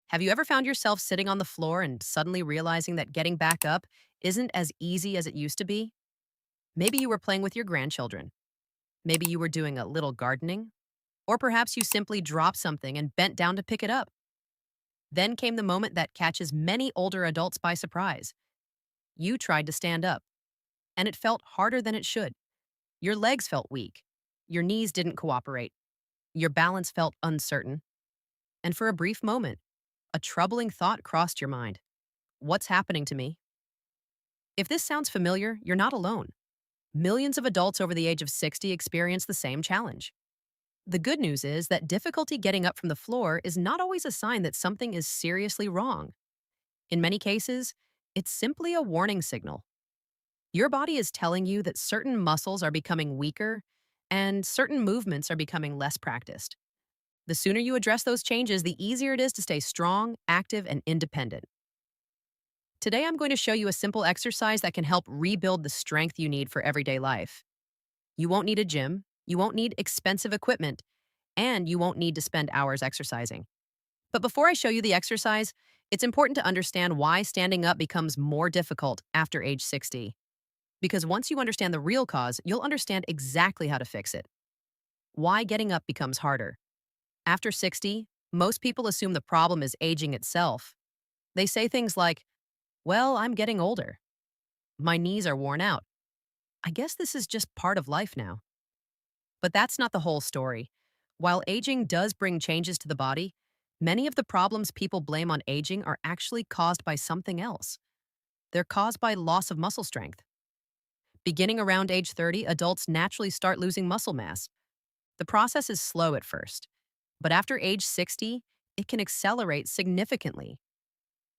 Have you ever found yourself sitting on the floor and suddenly realizing that getting back up isn't as easy as it used to be? Maybe you were playing with your grandchildren. Maybe you were doing a little gardening. Or perhaps you simply dropped something and bent down to pick it up. Then came the moment that catches many older adults by surprise. You tried to stand up, and it felt harder than it should. Your legs felt weak. Your knees didn't cooperate. Your balance felt uncertain. And for a brief moment, a troubling thought crossed your mind. What's happening to me? If this sounds familiar, you're not alone. Millions of adults over the age of 60 experience the same challenge. The good news is that difficulty getting up from the floor is not always a sign that something is seriously wrong. In many cases, it's simply a warning signal. Your body is telling you that certain muscles are becoming weaker and certain movements are becoming less practiced. The sooner you address those changes, the easier it is to stay strong, active, and independent. Today, I'm going to show you a simple exercise that can help rebuild the strength you need for everyday life. You won't need a gym, you won't need expensive equipment, and you won't need to spend hours exercising. But before I show you the exercise, it's important to understand why standing up becomes more difficult after age 60. Because once you understand the real cause, you'll understand exactly how to fix it. Why getting up becomes harder. After 60, most people assume the problem is aging itself. They say things like, well, I'm getting older. My knees are worn out. I guess this is just part of life now. But that's not the whole story. While aging does bring changes to the body, many of the problems people blame on aging are actually caused by something else. They're caused by loss of muscle strength. Beginning around age 30, adults naturally start losing muscle mass. The process is slow at first, but after age 60, it can accelerate significantly.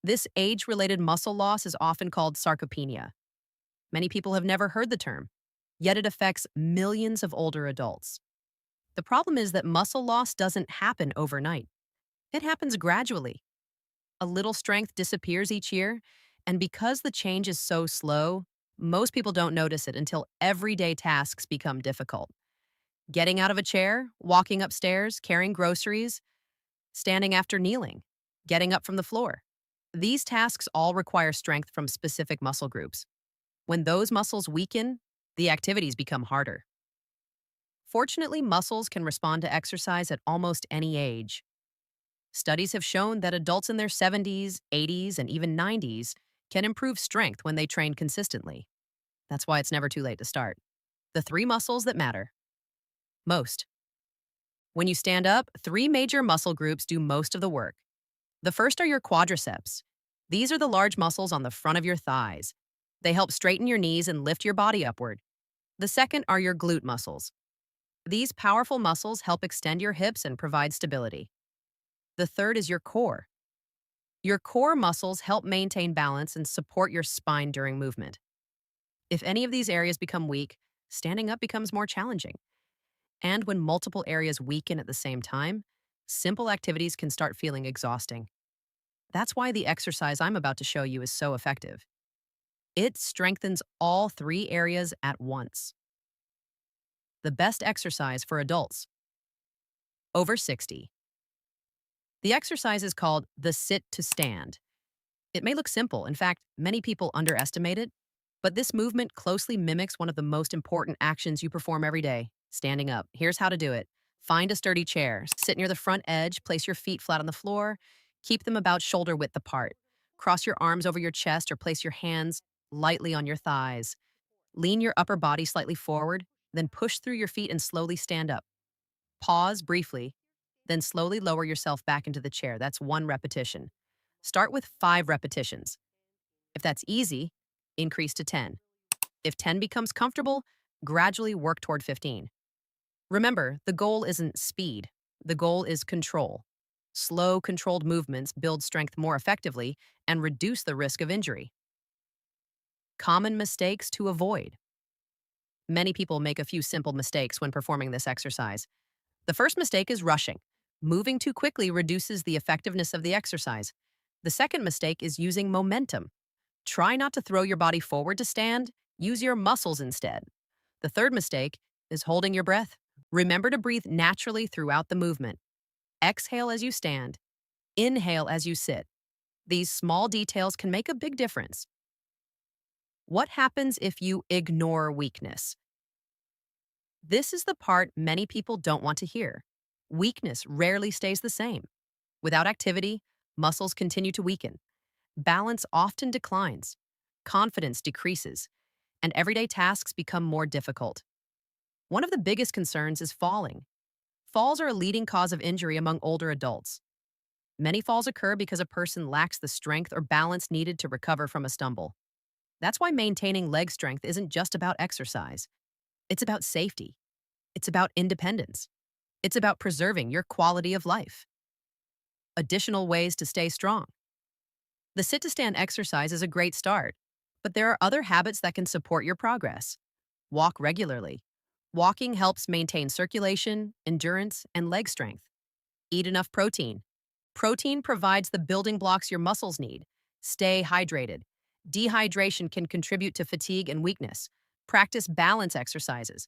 This age-related muscle loss is often called sarcopenia. Many people have never heard the term, yet it affects millions of older adults. The problem is that muscle loss doesn't happen overnight. It happens gradually. A little strength disappears each year, and because the change is so slow, most people don't notice it until everyday tasks become difficult. Getting out of a chair, walking upstairs, carrying groceries, standing after kneeling, getting up from the floor. These tasks all require strength from specific muscle groups. When those muscles weaken, the activities become harder. Fortunately, muscles can respond to exercise at almost any age. Studies have shown that adults in their 70s, 80s, and even 90s can improve strength when they train consistently. That's why it's never too late to start. The three muscles that matter most. When you stand up, three major muscle groups do most of the work. The first are your quadriceps. These are the large muscles on the front of your thighs. They help straighten your knees and lift your body upward. The second are your glute muscles. These powerful muscles help extend your hips and provide stability. The third is your core. Your core muscles help maintain balance and support your spine during movement. If any of these areas become weak, standing up becomes more challenging. And when multiple areas weaken at the same time, simple activities can start feeling exhausting. That's why the exercise I'm about to show you is so effective. It strengthens all three areas at once. The best exercise for adults over 60. The exercise is called the sit to stand. It may look simple. In fact, many people underestimate it, but this movement closely mimics one of the most important actions you perform every day, standing up. Here's how to do it. Find a sturdy chair, sit near the front edge, place your feet flat on the floor, keep them about shoulder width apart. Cross your arms over your chest or place your hands lightly on your thighs. Lean your upper body slightly forward, then push through your feet and slowly stand up. Pause briefly, then slowly lower yourself back into the chair. That's one repetition. Start with 5 repetitions. If that's easy, increase to 10. If 10 becomes comfortable, gradually work toward 15. Remember, the goal isn't speed. The goal is control. Slow, controlled movements build strength more effectively and reduce the risk of injury. Common mistakes to avoid. Many people make a few simple mistakes when performing this exercise. The first mistake is rushing. Moving too quickly reduces the effectiveness of the exercise. The second mistake is using momentum. Try not to throw your body forward to stand, use your muscles instead. The third mistake is holding your breath. Remember to breathe naturally throughout the movement. Exhale as you stand. Inhale as you sit. These small details can make a big difference. What happens if you ignore weakness? This is the part many people don't want to hear. Weakness rarely stays the same. Without activity, muscles continue to weaken. Balance often declines. Confidence decreases. And everyday tasks become more difficult. One of the biggest concerns is falling. Falls are a leading cause of injury among older adults. Many falls occur because a person lacks the strength or balance needed to recover from a stumble. That's why maintaining leg strength isn't just about exercise. It's about safety. It's about independence. It's about preserving your quality of life. Additional ways to stay strong. The sit to stand exercise is a great start, but there are other habits that can support your progress. Walk regularly. Walking helps maintain circulation, endurance, and leg strength. Eat enough protein. Protein provides the building blocks your muscles need. Stay hydrated. Dehydration can contribute to fatigue and weakness. Practice balance exercises.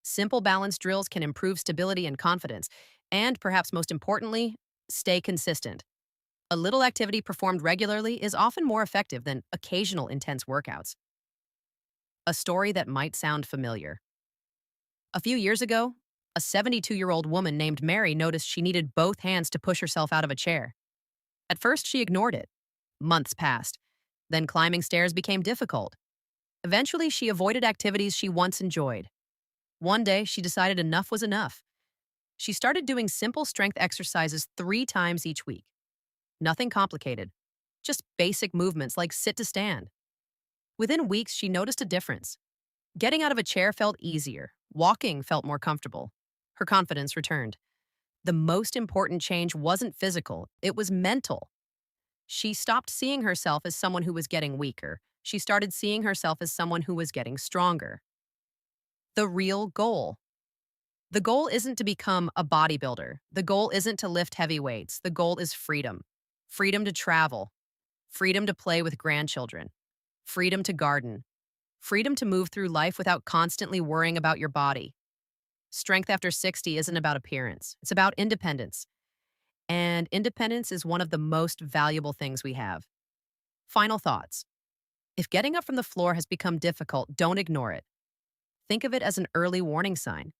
Simple balance drills can improve stability and confidence. And perhaps most importantly, stay consistent. A little activity performed regularly is often more effective than occasional intense workouts. A story that might sound familiar. A few years ago, a 72-year-old woman named Mary noticed she needed both hands to push herself out of a chair. At first, she ignored it. Months passed. Then climbing stairs became difficult. Eventually, she avoided activities she once enjoyed. One day, she decided enough was enough. She started doing simple strength exercises 3 times each week. Nothing complicated, just basic movements like sit to stand. Within weeks, she noticed a difference. Getting out of a chair felt easier. Walking felt more comfortable. Her confidence returned. The most important change wasn't physical, it was mental. She stopped seeing herself as someone who was getting weaker. She started seeing herself as someone who was getting stronger. The real goal. The goal isn't to become a bodybuilder. The goal isn't to lift heavy weights. The goal is freedom. Freedom to travel. Freedom to play with grandchildren. Freedom to garden. Freedom to move through life without constantly worrying about your body. Strength after 60 isn't about appearance. It's about independence. And independence is one of the most valuable things we have. Final thoughts. If getting up from the floor has become difficult, don't ignore it. Think of it as an early warning sign.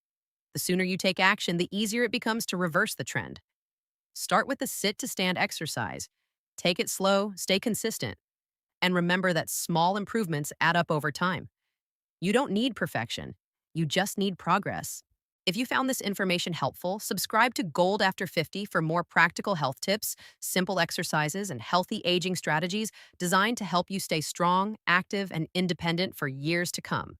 The sooner you take action, the easier it becomes to reverse the trend. Start with the sit to stand exercise. Take it slow, stay consistent, and remember that small improvements add up over time. You don't need perfection. You just need progress. If you found this information helpful, subscribe to Gold After 50 for more practical health tips, simple exercises, and healthy aging strategies designed to help you stay strong, active, and independent for years to come.